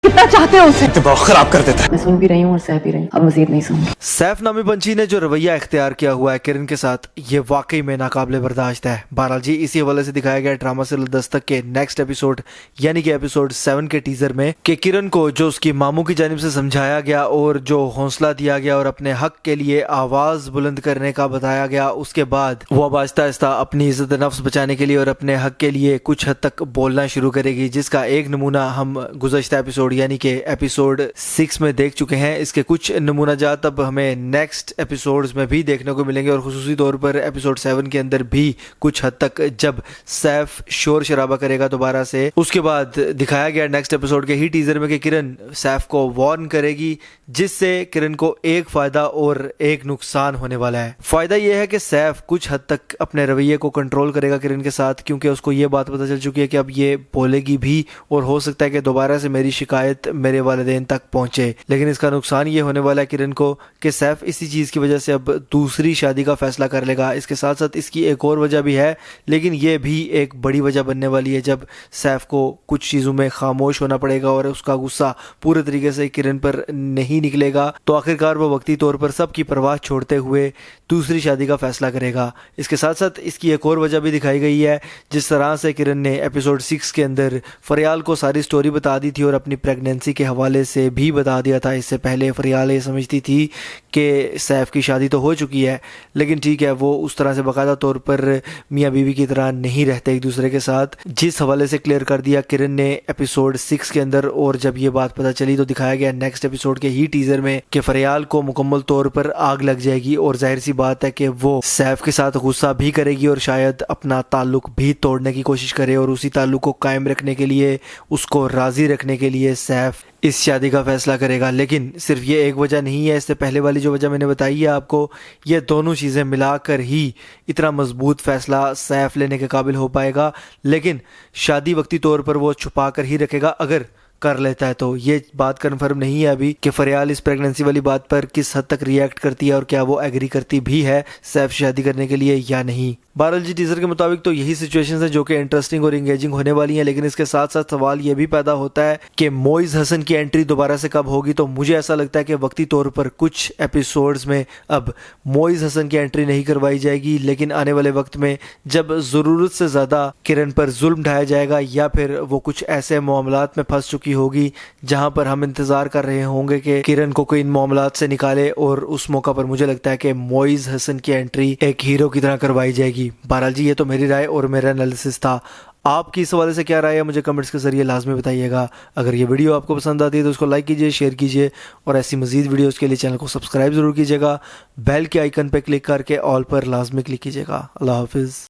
कितना चाहते हो उसे? दिमाग खराब कर देता है। मैं सुन भी रही हूँ और सह भी रही हूँ, अब मजीद नहीं सुनूंगी। सैफ नामी पंछी ने जो रवैया इख्तियार किया हुआ है किरण के साथ, ये वाकई में नाकाबिले बर्दाश्त है। बहरहाल जी, इसी हवाले से दिखाया गया ड्रामा सीरियल दस्तक के नेक्स्ट एपिसोड यानी कि एपिसोड 7 के टीजर में कि किरण को जो उसकी मामू की जानिब से समझाया गया और जो हौसला दिया गया और अपने हक के लिए आवाज बुलंद करने का बताया गया, उसके बाद वो अब आहिस्ता आहिस्ता अपनी इज्जत नफ्स बचाने के लिए और अपने हक के लिए कुछ हद तक बोलना शुरू करेगी, जिसका एक नमूना हम गुज़श्ता एपिसोड यानी कि एपिसोड 6 में देख चुके हैं। इसके कुछ नमूना जात अब हमें नेक्स्ट एपिसोड्स में भी देखने को मिलेंगे और खुसूसी तौर पर एपिसोड 7 के अंदर भी कुछ हद तक जब सैफ शोर शराबा करेगा दोबारा से। उसके बाद दिखाया गया नेक्स्ट एपिसोड के ही टीजर में कि किरण सैफ को वार्न करेगी, जिससे किरण को एक फायदा और एक नुकसान होने वाला है। फायदा यह है कि सैफ कुछ हद तक अपने रवैये को कंट्रोल करेगा किरण के साथ, क्योंकि उसको ये बात पता चल चुकी है कि अब ये बोलेगी भी और हो सकता है कि दोबारा से मेरी शिकायत मेरे वालिदैन तक पहुंचे। लेकिन इसका नुकसान ये होने वाला है किरण को कि सैफ इसी चीज़ की वजह से अब दूसरी शादी का फैसला कर लेगा। इसके साथ साथ इसकी एक और वजह भी है, लेकिन ये भी एक बड़ी वजह बनने वाली है जब सैफ को कुछ चीज़ों में खामोश होना पड़ेगा और उसका गुस्सा पूरे तरीके से किरण पर नहीं निकलेगा, तो आखिरकार वो वक्ती तौर पर सबकी परवाह छोड़ते हुए दूसरी शादी का फैसला करेगा। इसके साथ साथ इसकी एक और वजह भी दिखाई गई है, जिस तरह से किरण ने एपिसोड 6 के अंदर फरियाल को सारी स्टोरी बता दी थी और अपनी प्रेगनेंसी के हवाले से भी बता दिया था। इससे पहले फरियाल ये समझती थी कि सैफ की शादी तो हो चुकी है, लेकिन ठीक है, वो उस तरह से बाकायदा तौर पर मियाँ बीवी की तरह नहीं रहते एक दूसरे के साथ, जिस हवाले से क्लियर कर दिया किरण ने एपिसोड 6 के अंदर। और जब ये बात पता चली तो दिखाया गया नेक्स्ट एपिसोड के ही टीजर में कि फरियाल को मुकम्मल तौर पर आग लग जाएगी और जाहिर सी बात है कि वो सैफ के साथ गुस्सा भी करेगी और शायद अपना ताल्लुक भी तोड़ने की कोशिश करे, और उसी ताल्लुक को कायम रखने के लिए, उसको राजी रखने के लिए सैफ इस शादी का फैसला करेगा। लेकिन सिर्फ ये एक वजह नहीं है, इससे पहले वाली जो वजह मैंने बताई है आपको, ये दोनों चीज़ें मिलाकर ही इतना मजबूत फैसला सैफ लेने के काबिल हो पाएगा। लेकिन शादी वक्ती तौर पर वो छुपा कर ही रखेगा अगर कर लेता है। तो ये बात कंफर्म नहीं है अभी कि फरियाल इस प्रेगनेंसी वाली बात पर किस हद तक रिएक्ट करती है और क्या वो एग्री करती भी है सैफ शादी करने के लिए या नहीं। बहरहाल जी, टीजर के मुताबिक तो यही सिचुएशंस हैं जो कि इंटरेस्टिंग और इंगेजिंग होने वाली हैं। लेकिन इसके साथ साथ सवाल ये भी पैदा होता है कि मोइज़ हसन की एंट्री दोबारा से कब होगी। तो मुझे ऐसा लगता है कि वक्ती तौर पर कुछ एपिसोड्स में अब मोइज़ हसन की एंट्री नहीं करवाई जाएगी, लेकिन आने वाले वक्त में जब ज़रूरत से ज़्यादा किरण पर जुल्म ढाया जाएगा या फिर वो कुछ ऐसे मामलात में फंस चुकी होगी जहां पर हम इंतज़ार कर रहे होंगे कि किरण को कोई इन मामलात से निकाले, और उस मौका पर मुझे लगता है कि मोइज़ हसन की एंट्री एक हीरो की तरह करवाई जाएगी। बहरहाल जी, ये तो मेरी राय और मेरा एनालिसिस था। आपकी इस हवाले से क्या राय है मुझे कमेंट्स के जरिए लाजमी बताइएगा। अगर ये वीडियो आपको पसंद आती है तो उसको लाइक कीजिए, शेयर कीजिए, और ऐसी मजीद वीडियोस के लिए चैनल को सब्सक्राइब जरूर कीजिएगा। बेल के आइकन पर क्लिक करके ऑल पर लाजमी क्लिक कीजिएगा। अल्लाह हाफिज़।